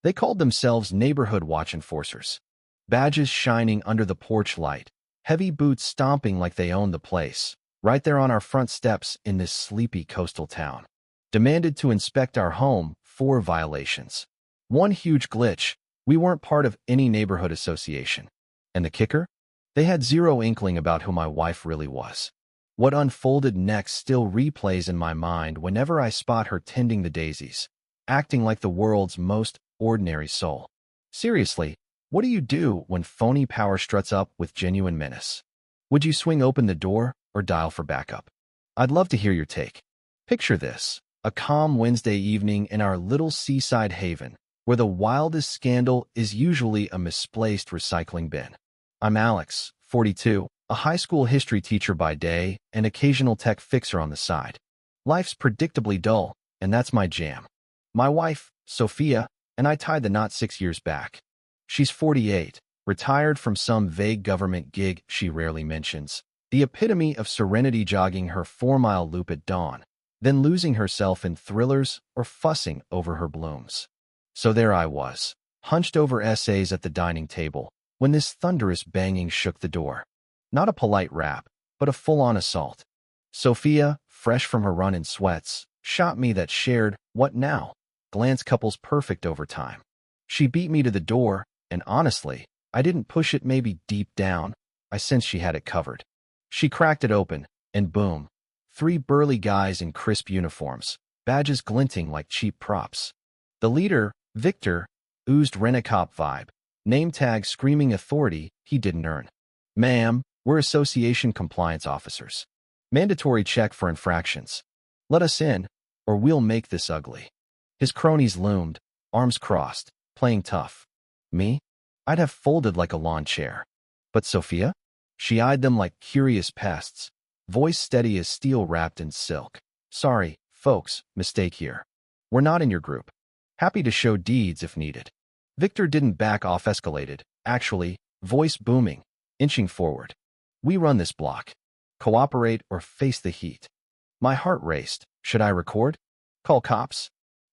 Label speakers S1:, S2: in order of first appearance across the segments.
S1: They called themselves Neighborhood Watch Enforcers. Badges shining under the porch light, heavy boots stomping like they owned the place, right there on our front steps in this sleepy coastal town. Demanded to inspect our home, 4 violations. One huge glitch: we weren't part of any neighborhood association. And the kicker? They had zero inkling about who my wife really was. What unfolded next still replays in my mind whenever I spot her tending the daisies, acting like the world's most ordinary soul. Seriously, what do you do when phony power struts up with genuine menace? Would you swing open the door or dial for backup? I'd love to hear your take. Picture this: a calm Wednesday evening in our little seaside haven, where the wildest scandal is usually a misplaced recycling bin. I'm Alex, 42, a high school history teacher by day and occasional tech fixer on the side. Life's predictably dull, and that's my jam. My wife, Sophia, and I tied the knot 6 years back. She's 48, retired from some vague government gig she rarely mentions, the epitome of serenity, jogging her 4-mile loop at dawn, then losing herself in thrillers or fussing over her blooms. So there I was, hunched over essays at the dining table, when this thunderous banging shook the door. Not a polite rap, but a full-on assault. Sophia, fresh from her run in sweats, shot me that shared "what now" glance couples perfect over time. She beat me to the door, and honestly, I didn't push it. Maybe deep down, I sensed she had it covered. She cracked it open, and boom, 3 burly guys in crisp uniforms, badges glinting like cheap props. The leader, Victor, oozed rent-a-cop vibe, name tag screaming authority he didn't earn. "Ma'am, we're association compliance officers. Mandatory check for infractions. Let us in, or we'll make this ugly." His cronies loomed, arms crossed, playing tough. Me? I'd have folded like a lawn chair. But Sophia? She eyed them like curious pests, voice steady as steel wrapped in silk. "Sorry, folks, mistake here. We're not in your group. Happy to show deeds if needed." Victor didn't back off, escalated, actually, voice booming, inching forward. "We run this block. Cooperate or face the heat." My heart raced. Should I record? Call cops?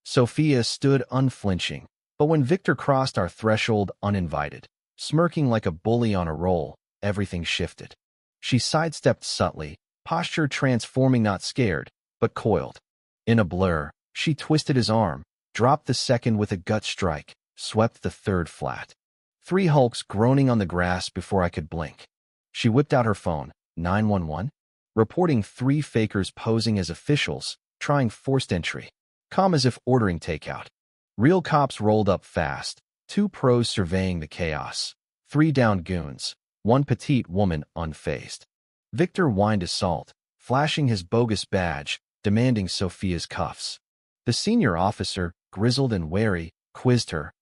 S1: Sophia stood unflinching, but when Victor crossed our threshold uninvited, smirking like a bully on a roll, everything shifted. She sidestepped subtly, posture transforming, not scared, but coiled. In a blur, she twisted his arm, dropped the second with a gut strike, swept the third flat. 3 hulks groaning on the grass before I could blink. She whipped out her phone, 911, reporting 3 fakers posing as officials, trying forced entry. Calm as if ordering takeout. Real cops rolled up fast, 2 pros surveying the chaos, 3 downed goons, 1 petite woman unfazed. Victor whined assault, flashing his bogus badge, demanding Sophia's cuffs. The senior officer, grizzled and wary, quizzed her.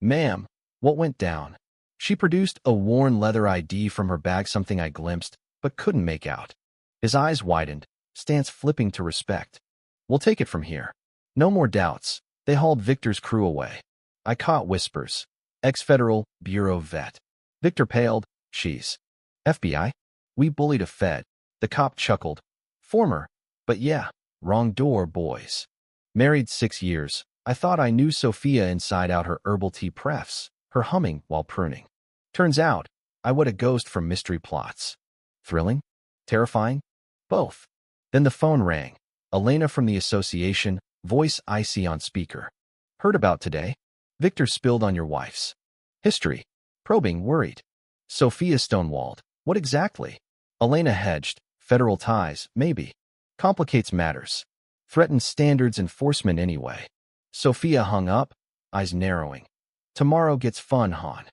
S1: "Ma'am, what went down?" She produced a worn leather ID from her bag, something I glimpsed, but couldn't make out. His eyes widened, stance flipping to respect. "We'll take it from here." No more doubts. They hauled Victor's crew away. I caught whispers. "Ex-Federal Bureau vet." Victor paled. "She's FBI? We bullied a Fed." The cop chuckled. "Former. But yeah, wrong door, boys. Married 6 years. I thought I knew Sophia inside out, her herbal tea prefs, her humming while pruning. Turns out, I was a ghost from mystery plots. Thrilling? Terrifying? Both." Then the phone rang. Elena from the association, voice icy on speaker. "Heard about today? Victor spilled on your wife's history." Probing, worried. Sophia stonewalled. "What exactly?" Elena hedged. "Federal ties, maybe. Complicates matters. Threatens standards enforcement anyway." Sophia hung up, eyes narrowing. "Tomorrow gets fun, hon."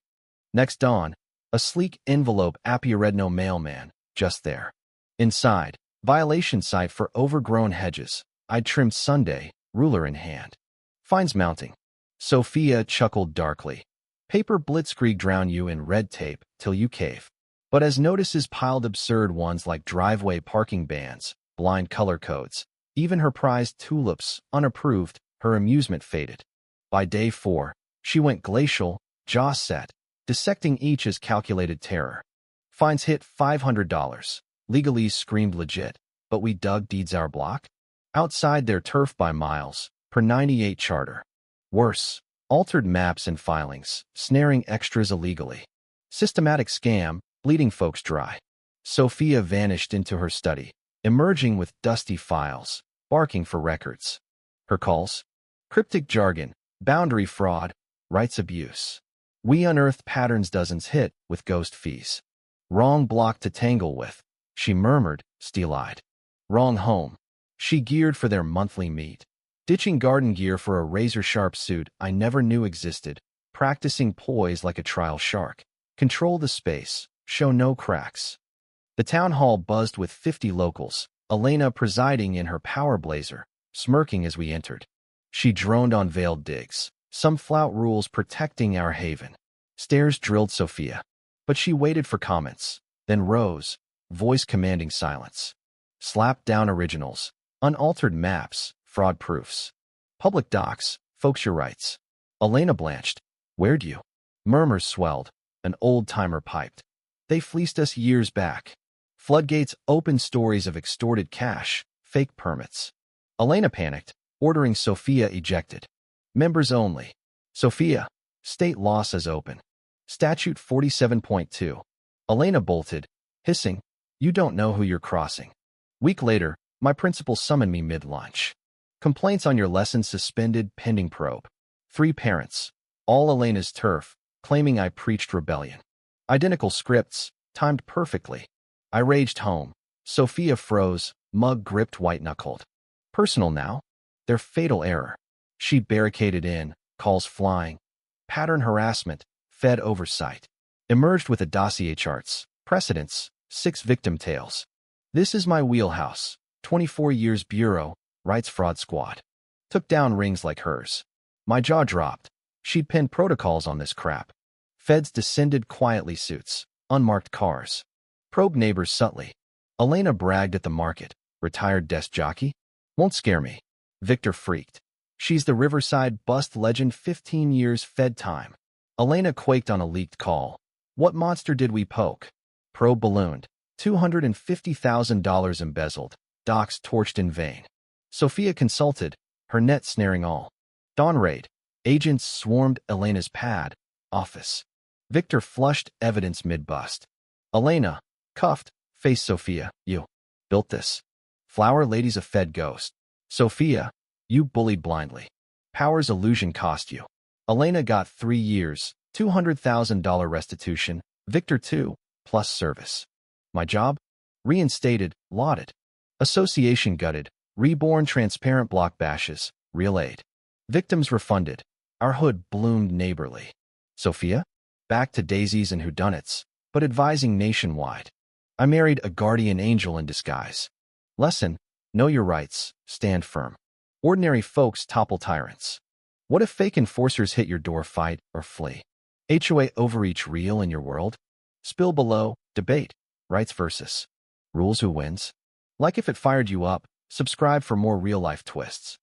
S1: Next dawn, a sleek envelope, Appiaredno mailman, just there. Inside, violation site for overgrown hedges. I'd trimmed Sunday, ruler in hand. "Fines mounting." Sophia chuckled darkly. "Paper blitzkrieg, drown you in red tape till you cave." But as notices piled, absurd ones like driveway parking bans, blind color codes, even her prized tulips, unapproved, her amusement faded. By day 4, she went glacial, jaw set, dissecting each as calculated terror. Fines hit $500. Legalese screamed legit, but we dug deeds our block. Outside their turf by miles, per 98 charter. Worse, Altered maps and filings, snaring extras illegally. Systematic scam, bleeding folks dry. Sophia vanished into her study, emerging with dusty files, barking for records. Her calls? Cryptic jargon, boundary fraud, rights abuse. We unearthed patterns dozens hit with ghost fees. Wrong block to tangle with, she murmured, steel-eyed. Wrong home. She geared for their monthly meet. Ditching garden gear for a razor-sharp suit I never knew existed, practicing poise like a trial shark. Control the space, show no cracks. The town hall buzzed with 50 locals, Elena presiding in her power blazer, smirking as we entered. She droned on veiled digs, some flout rules protecting our haven. Stares drilled Sophia, but she waited for comments, then rose, voice commanding silence. Slapped down originals, unaltered maps, fraud proofs. Public docs, folks your rights. Elena blanched. Where'd you? Murmurs swelled, an old-timer piped. They fleeced us years back. Floodgates opened stories of extorted cash, fake permits. Elena panicked, ordering Sophia ejected. Members only. Sophia, state law says open. Statute 47.2. Elena bolted, hissing, you don't know who you're crossing. Week later, my principal summoned me mid-lunch. Complaints on your lesson suspended pending probe. 3 parents, all Elena's turf, claiming I preached rebellion. Identical scripts, timed perfectly. I raged home. Sophia froze, mug gripped white-knuckled. Personal now? Their fatal error. She barricaded in, calls flying. Pattern harassment, fed oversight. Emerged with a dossier charts, precedents, 6 victim tales. This is my wheelhouse. 24 years bureau, rights fraud squad. Took down rings like hers. My jaw dropped. She'd pinned protocols on this crap. Feds descended quietly suits, unmarked cars. Probed neighbors subtly. Elena bragged at the market. Retired desk jockey? Won't scare me. Victor freaked. She's the Riverside bust legend 15 years Fed time. Elena quaked on a leaked call. What monster did we poke? Probe ballooned. $250,000 embezzled. Docs torched in vain. Sophia consulted, her net snaring all. Dawn raid. Agents swarmed Elena's pad, office. Victor flushed evidence mid-bust. Elena, cuffed, faced Sophia. You built this. Flower lady's a Fed ghost. Sophia, you bullied blindly. Power's illusion cost you. Elena got 3 years, $200,000 restitution, Victor 2, plus service. My job? Reinstated, lauded. Association gutted, reborn transparent block bashes, real aid. Victims refunded. Our hood bloomed neighborly. Sophia? Back to daisies and whodunits, but advising nationwide. I married a guardian angel in disguise. Lesson, know your rights, stand firm. Ordinary folks topple tyrants. What if fake enforcers hit your door, fight, or flee? HOA overreach real in your world? Spill below, debate, rights versus rules, who wins? Like if it fired you up, subscribe for more real-life twists.